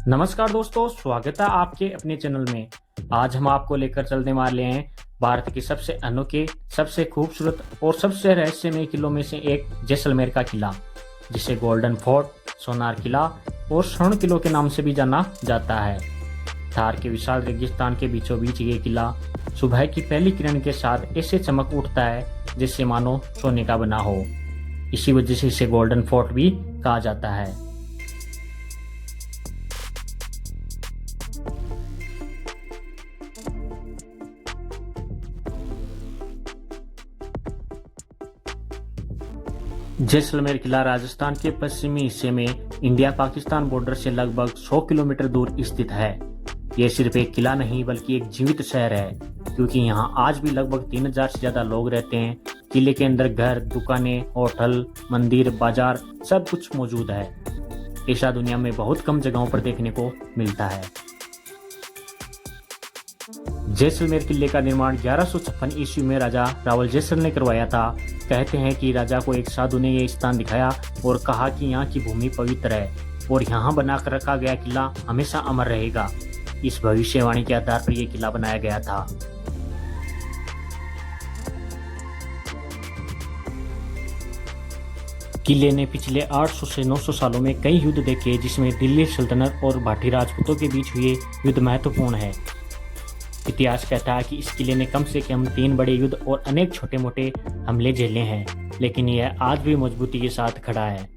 नमस्कार दोस्तों, स्वागत है आपके अपने चैनल में। आज हम आपको लेकर चलने वाले हैं भारत के सबसे अनोखे, सबसे खूबसूरत और सबसे रहस्यमय किलों में से एक जैसलमेर का किला, जिसे गोल्डन फोर्ट, सोनार किला और स्वर्ण किलो के नाम से भी जाना जाता है। थार के विशाल रेगिस्तान के बीचों बीच ये किला सुबह की पहली किरण के साथ ऐसे चमक उठता है जैसे मानो सोने का बना हो। इसी वजह से इसे गोल्डन फोर्ट भी कहा जाता है। जैसलमेर किला राजस्थान के पश्चिमी हिस्से में इंडिया पाकिस्तान बॉर्डर से लगभग 100 किलोमीटर दूर स्थित है। यह सिर्फ एक किला नहीं बल्कि एक जीवित शहर है, क्योंकि यहाँ आज भी लगभग 3000 से ज्यादा लोग रहते हैं। किले के अंदर घर, दुकानें, होटल, मंदिर, बाजार सब कुछ मौजूद है। ऐसा दुनिया में बहुत कम जगहों पर देखने को मिलता है। जैसलमेर किले का निर्माण 1156 ईस्वी में राजा रावल जैसल ने करवाया था। कहते हैं कि राजा को एक साधु ने यह स्थान दिखाया और कहा कि यहाँ की भूमि पवित्र है और यहाँ बनाकर रखा गया किला हमेशा अमर रहेगा। इस भविष्यवाणी के आधार पर यह किला बनाया गया था। किले ने पिछले 800 से 900 सालों में कई युद्ध देखे, जिसमें दिल्ली सल्तनत और भाटी राजपूतों के बीच हुए युद्ध महत्वपूर्ण है। इतिहास कहता है कि इस किले ने कम से कम 3 बड़े युद्ध और अनेक छोटे मोटे हमले झेले हैं, लेकिन यह आज भी मजबूती के साथ खड़ा है।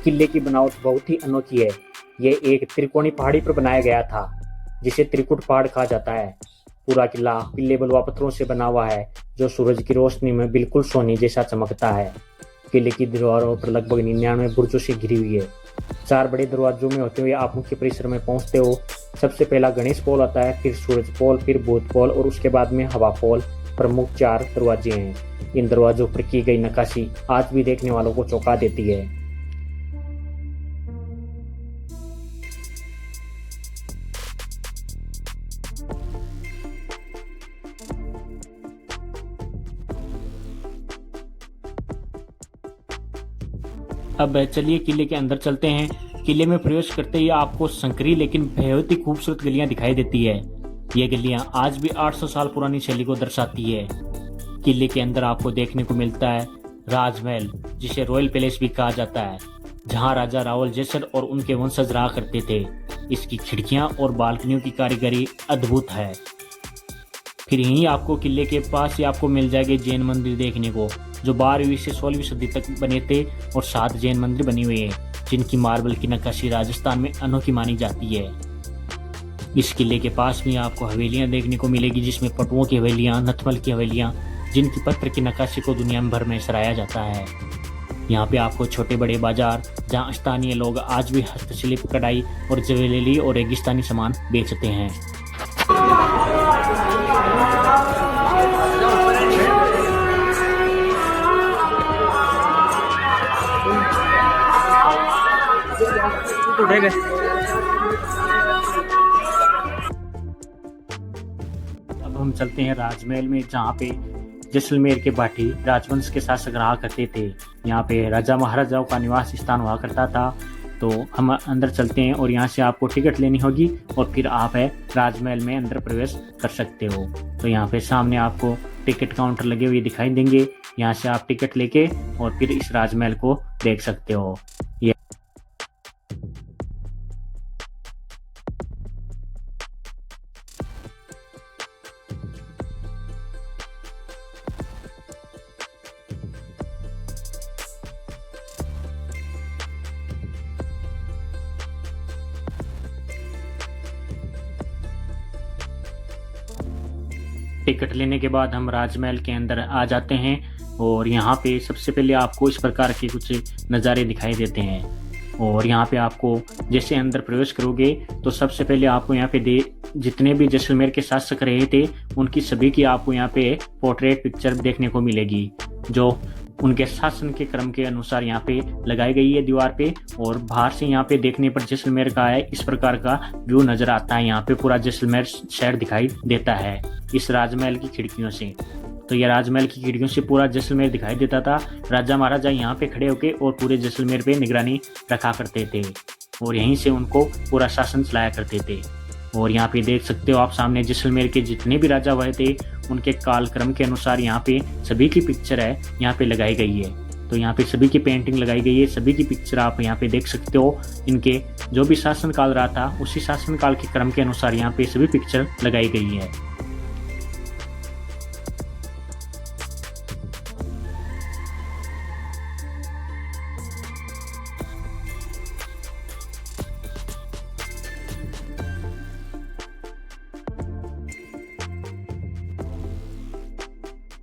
किले की बनावट बहुत ही अनोखी है। यह एक त्रिकोणी पहाड़ी पर बनाया गया था, जिसे त्रिकुट पहाड़ कहा जाता है। पूरा किला पीले बलुआ पत्थरों से बना हुआ है, जो सूरज की रोशनी में बिल्कुल सोने जैसा चमकता है। किले की दीवारों पर लगभग 99 बुर्जों से घिरी हुई है। 4 बड़े दरवाजों में होते हुए आप मुख्य परिसर में पहुंचते हो। सबसे पहला गणेश पोल आता है, फिर सूरज पोल, फिर भूत पोल और उसके बाद में हवा पोल। प्रमुख 4 दरवाजे हैं। इन दरवाजों पर की गई नक्काशी आज भी देखने वालों को चौंका देती है। अब चलिए किले के अंदर चलते हैं। किले में प्रवेश करते ही आपको संकरी लेकिन बेहद ही खूबसूरत गलियां दिखाई देती है। ये गलियां आज भी 800 साल पुरानी शैली को दर्शाती है। किले के अंदर आपको देखने को मिलता है राजमहल, जिसे रॉयल पैलेस भी कहा जाता है, जहां राजा रावल जैसल और उनके वंशज रहा करते थे। इसकी खिड़कियां और बालकनियों की कारीगरी अद्भुत है। फिर यहीं आपको किले के पास ही आपको मिल जाएंगे जैन मंदिर देखने को, जो 12वीं से 16वीं सदी तक बने थे और 7 जैन मंदिर बने हुए हैं, जिनकी मार्बल की नक्काशी राजस्थान में अनोखी मानी जाती है। इस किले के पास में आपको हवेलियां देखने को मिलेगी, जिसमें पटुओं की हवेलियां, नथमल की हवेलियां, जिनकी पत्थर की नक्काशी को दुनिया भर में सराहा जाता है। यहाँ पे आपको छोटे बड़े बाजार, जहाँ स्थानीय लोग आज भी हस्तशिल्प, कढ़ाई और ज्वेलरी और रेगिस्तानी सामान बेचते हैं। अब हम चलते हैं राजमहल में, जहाँ पे जैसलमेर के भाटी राजवंश के शासक रहा करते थे। यहाँ पे राजा महाराजाओं का निवास स्थान हुआ करता था। तो हम अंदर चलते हैं और यहाँ से आपको टिकट लेनी होगी और फिर आप राजमहल में अंदर प्रवेश कर सकते हो। तो यहाँ पे सामने आपको टिकट काउंटर लगे हुए दिखाई देंगे। यहाँ से आप टिकट लेके और फिर इस राजमहल को देख सकते हो। टिकट लेने के बाद हम राजमहल के अंदर आ जाते हैं और यहाँ पे सबसे पहले आपको इस प्रकार के कुछ नज़ारे दिखाई देते हैं। और यहाँ पे आपको जैसे अंदर प्रवेश करोगे तो सबसे पहले आपको यहाँ पे जितने भी जैसलमेर के शासक रहे थे उनकी सभी की आपको यहाँ पे पोर्ट्रेट पिक्चर देखने को मिलेगी। जो उनके शासन के क्रम के अनुसार यहाँ पे लगाई गई है दीवार पे। और बाहर से यहाँ पे देखने पर जैसलमेर का है इस प्रकार का व्यू नजर आता है। यहाँ पे पूरा जैसलमेर शहर दिखाई देता है इस राजमहल की खिड़कियों से। तो ये राजमहल की खिड़कियों से पूरा जैसलमेर दिखाई देता था। राजा महाराजा यहाँ पे खड़े होके और पूरे जैसलमेर पे निगरानी रखा करते थे और यहीं से उनको पूरा शासन चलाया करते थे। और यहाँ पे देख सकते हो आप सामने जैसलमेर के जितने भी राजा हुए थे उनके कालक्रम के अनुसार यहाँ पे सभी की पिक्चर है यहाँ पे लगाई गई है। तो यहाँ पे सभी की पेंटिंग लगाई गई है, सभी की पिक्चर आप यहाँ पे देख सकते हो। इनके जो भी शासन काल रहा था उसी शासन काल के क्रम के अनुसार यहाँ पे सभी पिक्चर लगाई गई है।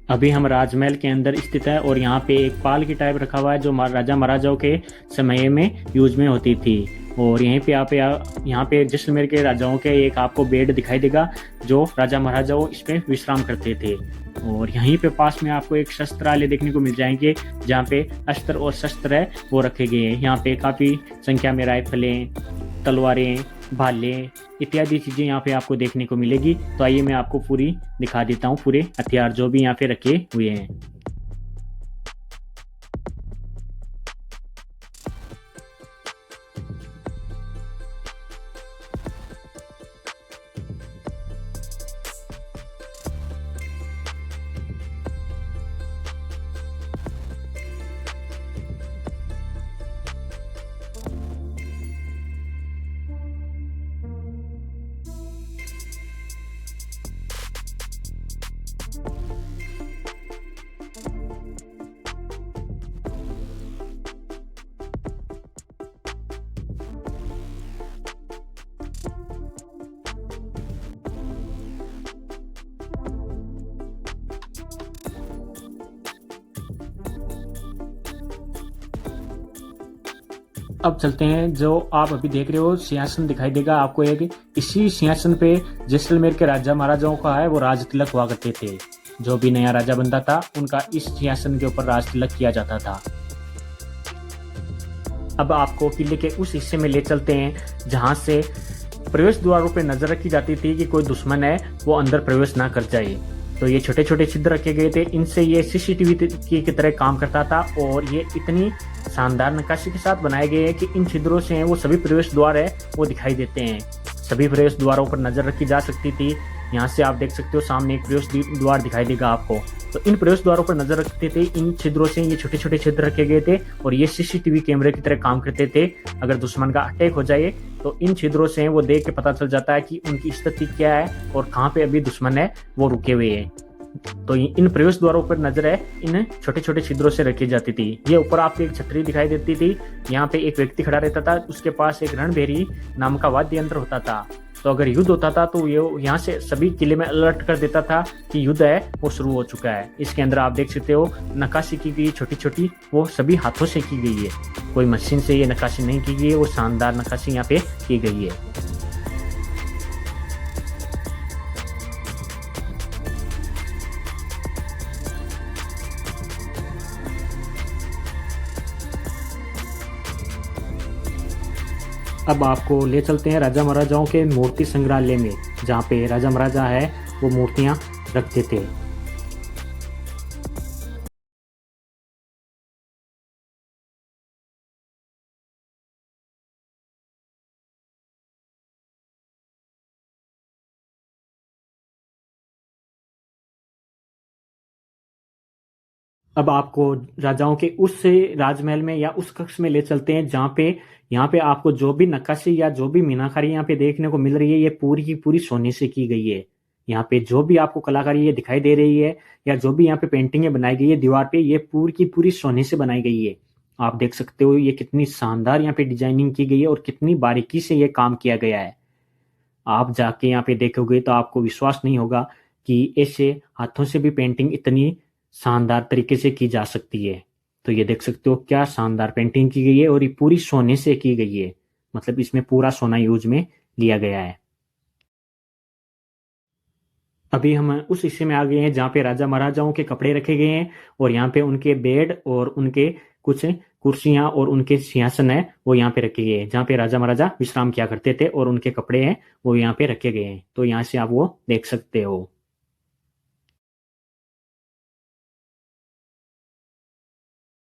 अभी हम राजमहल के अंदर स्थित है और यहाँ पे एक पाल की टाइप रखा हुआ है जो राजा महाराजाओं के समय में यूज में होती थी। और यहीं पे आप यहाँ पे जैसलमेर के राजाओं के एक आपको बेड दिखाई देगा जो राजा महाराजाओं इस पे विश्राम करते थे। और यहीं पे पास में आपको एक शस्त्रालय देखने को मिल जाएंगे जहाँ पे अस्त्र और शस्त्र है वो रखे गए हैं। यहाँ पे काफी संख्या में राइफलें, तलवारें, भाले इत्यादि चीजें यहाँ पे आपको देखने को मिलेगी। तो आइए मैं आपको पूरी दिखा देता हूँ पूरे हथियार जो भी यहाँ पे रखे हुए हैं। अब चलते हैं, जो आप अभी देख रहे हो सिंहासन दिखाई देगा आपको एक, इसी सिंहासन पे जैसलमेर के राजा महाराजाओं का है वो राज तिलक हुआ करते थे। जो भी नया राजा बनता था उनका इस सिंहासन के ऊपर राज तिलक किया जाता था। अब आपको किले के उस हिस्से में ले चलते हैं जहां से प्रवेश द्वारों पे नजर रखी जाती थी कि कोई दुश्मन है वो अंदर प्रवेश ना कर जाए। तो ये छोटे छोटे छिद्र रखे गए थे, इनसे ये सीसीटीवी की तरह काम करता था। और ये इतनी शानदार नक्काशी के साथ बनाए गए हैं कि इन छिद्रों से वो सभी प्रवेश द्वार है वो दिखाई देते हैं। सभी प्रवेश द्वारों पर नजर रखी जा सकती थी। यहाँ से आप देख सकते हो सामने एक प्रवेश द्वार दिखाई देगा आपको। तो इन प्रवेश द्वारों पर नजर रखते थे, इन छिद्रों से ये छोटे छोटे छिद्र रखे गए थे और ये सीसीटीवी कैमरे की तरह काम करते थे। अगर दुश्मन का अटैक हो जाए तो इन छिद्रों से वो देख के पता चल जाता है कि उनकी स्थिति क्या है और कहाँ पे अभी दुश्मन है वो रुके हुए हैं। तो इन प्रवेश द्वारों पर नजर है इन छोटे छोटे छिद्रों से रखी जाती थी। ये ऊपर आपको एक छतरी दिखाई देती थी, यहाँ पे एक व्यक्ति खड़ा रहता था, उसके पास एक रणभेरी नाम का वाद्य यंत्र होता था। तो अगर युद्ध होता था तो ये यहाँ से सभी किले में अलर्ट कर देता था कि युद्ध है वो शुरू हो चुका है। इसके अंदर आप देख सकते हो नक्काशी की गई छोटी छोटी, वो सभी हाथों से की गई है, कोई मशीन से ये नक्काशी नहीं की गई है, वो शानदार नक्काशी यहाँ पे की गई है। अब आपको ले चलते हैं राजा महाराजाओं के मूर्ति संग्रहालय में, जहाँ पे राजा महाराजा है वो मूर्तियां रखते थे। अब आपको राजाओं के उस राजमहल में या उस कक्ष में ले चलते हैं जहाँ पे यहाँ पे आपको जो भी नक्काशी या जो भी मीनाकारी यहाँ पे देखने को मिल रही है ये पूरी की पूरी सोने से की गई है। यहाँ पे जो भी आपको कलाकारी ये दिखाई दे रही है या जो भी यहाँ पे पेंटिंगें बनाई गई है दीवार पे, ये पूरी की पूरी सोने से बनाई गई है। आप देख सकते हो ये कितनी शानदार यहाँ पे डिजाइनिंग की गई है और कितनी बारीकी से ये काम किया गया है। आप जाके यहाँ पे देखोगे तो आपको विश्वास नहीं होगा कि ऐसे हाथों से भी पेंटिंग इतनी शानदार तरीके से की जा सकती है। तो ये देख सकते हो क्या शानदार पेंटिंग की गई है और ये पूरी सोने से की गई है, मतलब इसमें पूरा सोना यूज में लिया गया है। अभी हम उस हिस्से में आ गए हैं जहाँ पे राजा महाराजाओं के कपड़े रखे गए हैं और यहाँ पे उनके बेड और उनके कुछ कुर्सियां और उनके सिंहासन है वो यहाँ पे रखे गए हैं, जहाँ पे राजा महाराजा विश्राम किया करते थे और उनके कपड़े हैं वो यहाँ पे रखे गए हैं। तो यहाँ से आप वो देख सकते हो।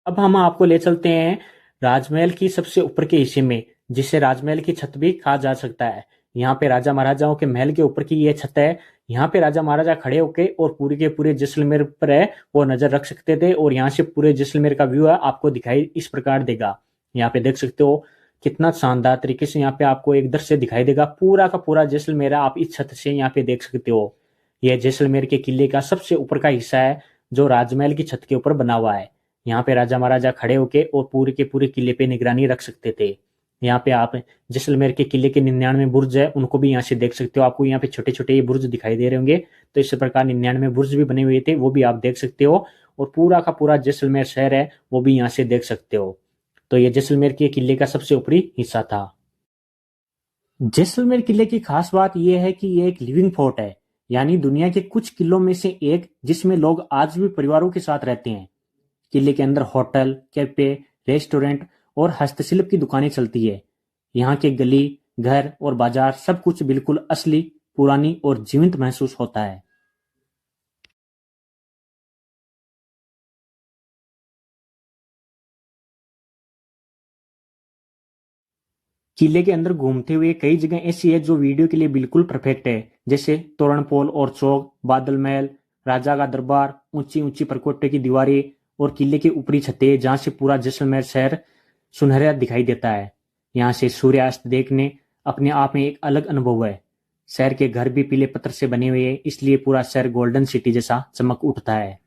अब हम आपको ले चलते हैं राजमहल की सबसे ऊपर के हिस्से में, जिसे राजमहल की छत भी कहा जा सकता है। यहाँ पे राजा महाराजाओं के महल के ऊपर की ये छत है। यहाँ पे राजा महाराजा खड़े होके और पूरे के पूरे जैसलमेर पर है वो नजर रख सकते थे और यहाँ से पूरे जैसलमेर का व्यू है आपको दिखाई इस प्रकार देगा। यहाँ पे देख सकते हो कितना शानदार तरीके से यहाँ पे आपको एक दृश्य दिखाई देगा। पूरा का पूरा जैसलमेर आप इस छत से यहाँ पे देख सकते हो। यह जैसलमेर के किले का सबसे ऊपर का हिस्सा है जो राजमहल की छत के ऊपर बना हुआ है। यहाँ पे राजा महाराजा खड़े होके और पूरे के पूरे किले पे निगरानी रख सकते थे। यहाँ पे आप जैसलमेर के किले के 99 बुर्ज है उनको भी यहाँ से देख सकते हो। आपको यहाँ पे छोटे छोटे ये बुर्ज दिखाई दे रहे होंगे, तो इस प्रकार 99 बुर्ज भी बने हुए थे वो भी आप देख सकते हो। और पूरा का पूरा जैसलमेर शहर है वो भी यहाँ से देख सकते हो। तो ये जैसलमेर के किले का सबसे ऊपरी हिस्सा था। जैसलमेर किले की खास बात यह है कि ये एक लिविंग फोर्ट है, यानी दुनिया के कुछ किलों में से एक जिसमें लोग आज भी परिवारों के साथ रहते हैं। किले के अंदर होटल, कैफे, रेस्टोरेंट और हस्तशिल्प की दुकानें चलती है। यहाँ के गली, घर और बाजार सब कुछ बिल्कुल असली, पुरानी और जीवंत महसूस होता है। किले के अंदर घूमते हुए कई जगह ऐसी है जो वीडियो के लिए बिल्कुल परफेक्ट है, जैसे तोरण पोल और चौक, बादल महल, राजा का दरबार, ऊंची ऊंची परकोटे की दीवारें और किले की ऊपरी छतें जहां से पूरा जैसलमेर शहर सुनहरा दिखाई देता है। यहाँ से सूर्यास्त देखने अपने आप में एक अलग अनुभव है। शहर के घर भी पीले पत्थर से बने हुए हैं, इसलिए पूरा शहर गोल्डन सिटी जैसा चमक उठता है।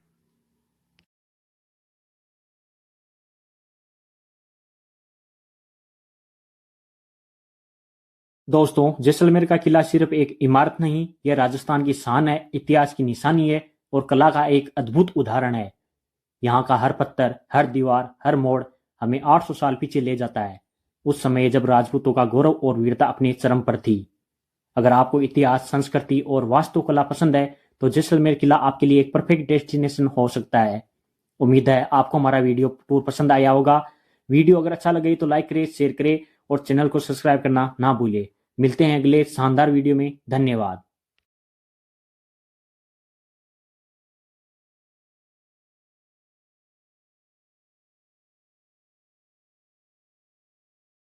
दोस्तों, जैसलमेर का किला सिर्फ एक इमारत नहीं, यह राजस्थान की शान है, इतिहास की निशानी है और कला का एक अद्भुत उदाहरण है। यहाँ का हर पत्थर, हर दीवार, हर मोड़ हमें 800 साल पीछे ले जाता है, उस समय जब राजपूतों का गौरव और वीरता अपने चरम पर थी। अगर आपको इतिहास, संस्कृति और वास्तुकला पसंद है तो जैसलमेर किला आपके लिए एक परफेक्ट डेस्टिनेशन हो सकता है। उम्मीद है आपको हमारा वीडियो टूर पसंद आया होगा। वीडियो अगर अच्छा लगे तो लाइक करें, शेयर करें और चैनल को सब्सक्राइब करना ना भूलें। मिलते हैं अगले शानदार वीडियो में। धन्यवाद।